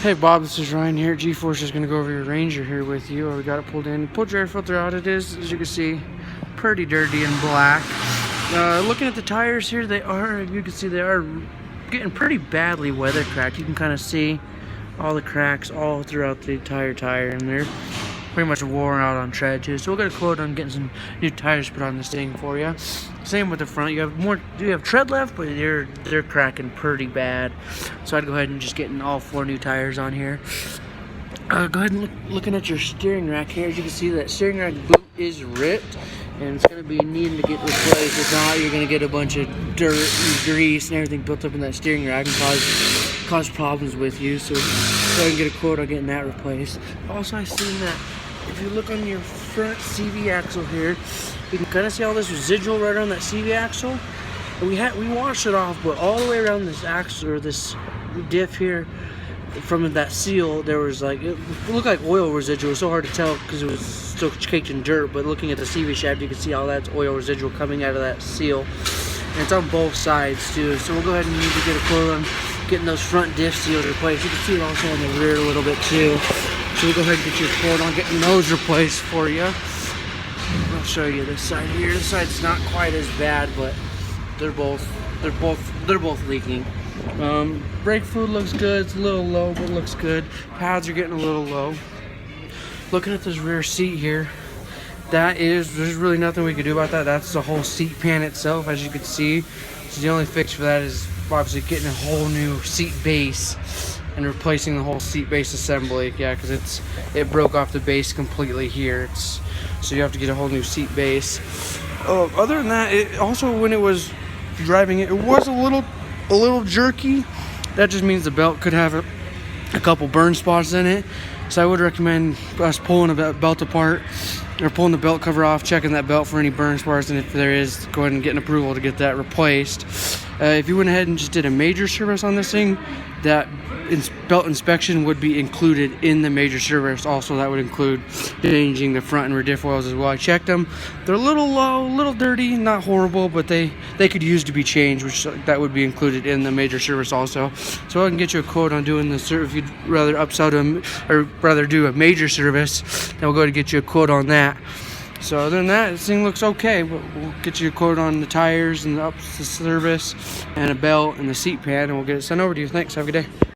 Hey Bob, this is Ryan here. G-Force is going to go over your Ranger here with you. We got it pulled in. Pulled your air filter out. It is, as you can see, pretty dirty and black. Looking at the tires here, you can see they are getting pretty badly weather cracked. You can kind of see all the cracks all throughout the entire tire, and they're pretty much worn out on tread too. So we'll get a quote on getting some new tires put on this thing for you. Same with the front. You have tread left, but they're cracking pretty bad. So I'd go ahead and just getting all 4 new tires on here. Go ahead and looking at your steering rack here. As you can see, that steering rack boot is ripped, and it's going to be needing to get replaced. If not, you're going to get a bunch of dirt and grease and everything built up in that steering rack and cause problems with you. So go ahead and get a quote on getting that replaced. Also, I've seen that if you look on your front CV axle here, you can kind of see all this residual right around that CV axle. And we washed it off, but all the way around this axle, or this diff here, from that seal, there was like, it looked like oil residual. It was so hard to tell because it was still caked in dirt, but looking at the CV shaft, you can see all that oil residual coming out of that seal. And it's on both sides too. So we'll go ahead and need to get a quote on getting those front diff seals replaced. You can see it also on the rear a little bit too. So we'll go ahead and get you a quote on getting those replaced for you. I'll show you this side here. This side's not quite as bad, but they're both leaking. Brake fluid looks good. It's a little low, but looks good. Pads are getting a little low. Looking at this rear seat here, there's really nothing we can do about that. That's the whole seat pan itself, as you can see. So the only fix for that is obviously getting a whole new seat base and replacing the whole seat base assembly. Yeah, because it broke off the base completely here. So you have to get a whole new seat base. Other than that, it also, when it was driving it was a little jerky. That just means the belt could have a couple burn spots in it. So I would recommend us pulling a belt apart, or pulling the belt cover off, checking that belt for any burn spots, and if there is, go ahead and get an approval to get that replaced. If you went ahead and just did a major service on this thing, that belt inspection would be included in the major service. Also, that would include changing the front and rear diff oils as well. I checked them. They're a little low, a little dirty, not horrible, but they could use to be changed, which that would be included in the major service also. So I can get you a quote on doing the service. If you'd rather upsell to or rather do a major service, then we'll go ahead and get you a quote on that. So other than that, this thing looks okay, but we'll get you a quote on the tires and the service and a belt and the seat pan, and we'll get it sent over to you. Thanks. Have a good day.